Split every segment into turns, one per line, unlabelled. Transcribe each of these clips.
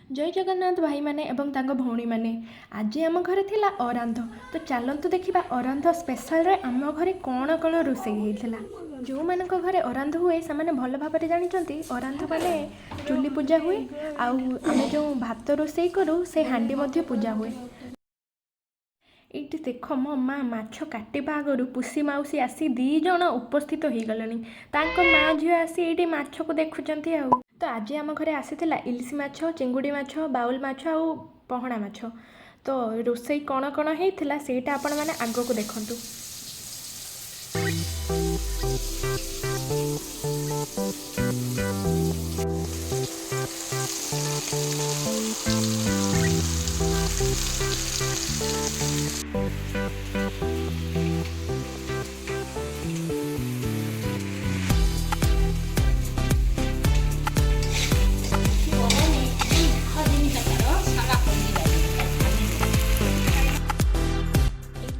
जय जगन्नाथ भाई माने एवं तांको भौणी माने आज आम घरे थिला अरांध तो चलतु देखा अरांध स्पेशल रे आम घरे कौन कौन रोषेई होइथिला। जो मानक घरे अरांध हुए से माने भल भाव जानते अरांध माने चुली पूजा हुए आम जो भात रोषेई करूँ से हांडी मध्य पूजा हुए। ये देख मो माँ माछ काटिबा आगु पुसी मौसी आसी दी जण उपस्थित हो गले माँ झील आसी ये माछ को देखुंट आ। तो आज आम घरे आसीथिला इलिसी माछ चिंगुड़ी माछ बाउल माछ आ पहणा माछ। तो रोषेई कौन कौन होइथिला सेटा आपण माने आगो को देखंतु।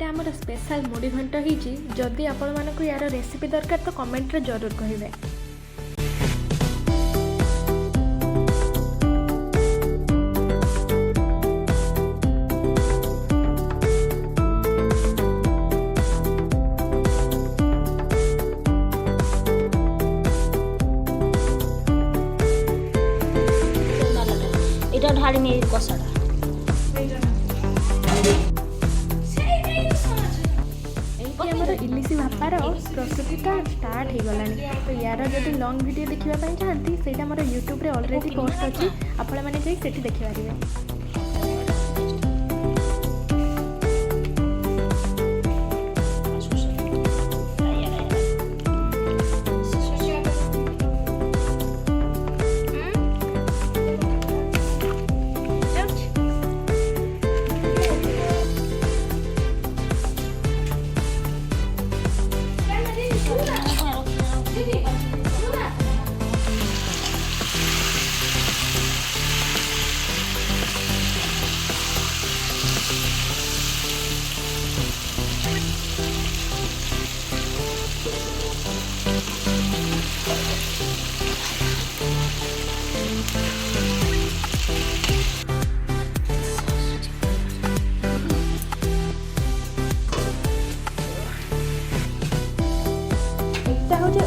आमर स्पेशल मुड़ी घंट होइछि। जदि आपण मानक यार रेसिपी दरकार तो कमेंट रे जरूर कहिबे।
এটা ঢাড়ি নিয়ে কষাটা
इलिसी भापार प्रस्तुतिटा स्टार्ट हो गलानी। तो यार जब लॉन्ग वीडियो देखा चाहती से यूट्यूब रे ऑलरेडी पोस्ट अच्छी आपण मैंने जाई सेठी देखि पारिबे।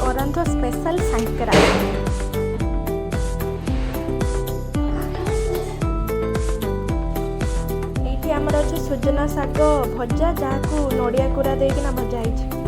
अरांध स्पेशल सांकरा ये आमर अच्छे सुजना शाग भजा जहाँ को नड़िया कोरा देना भजा है।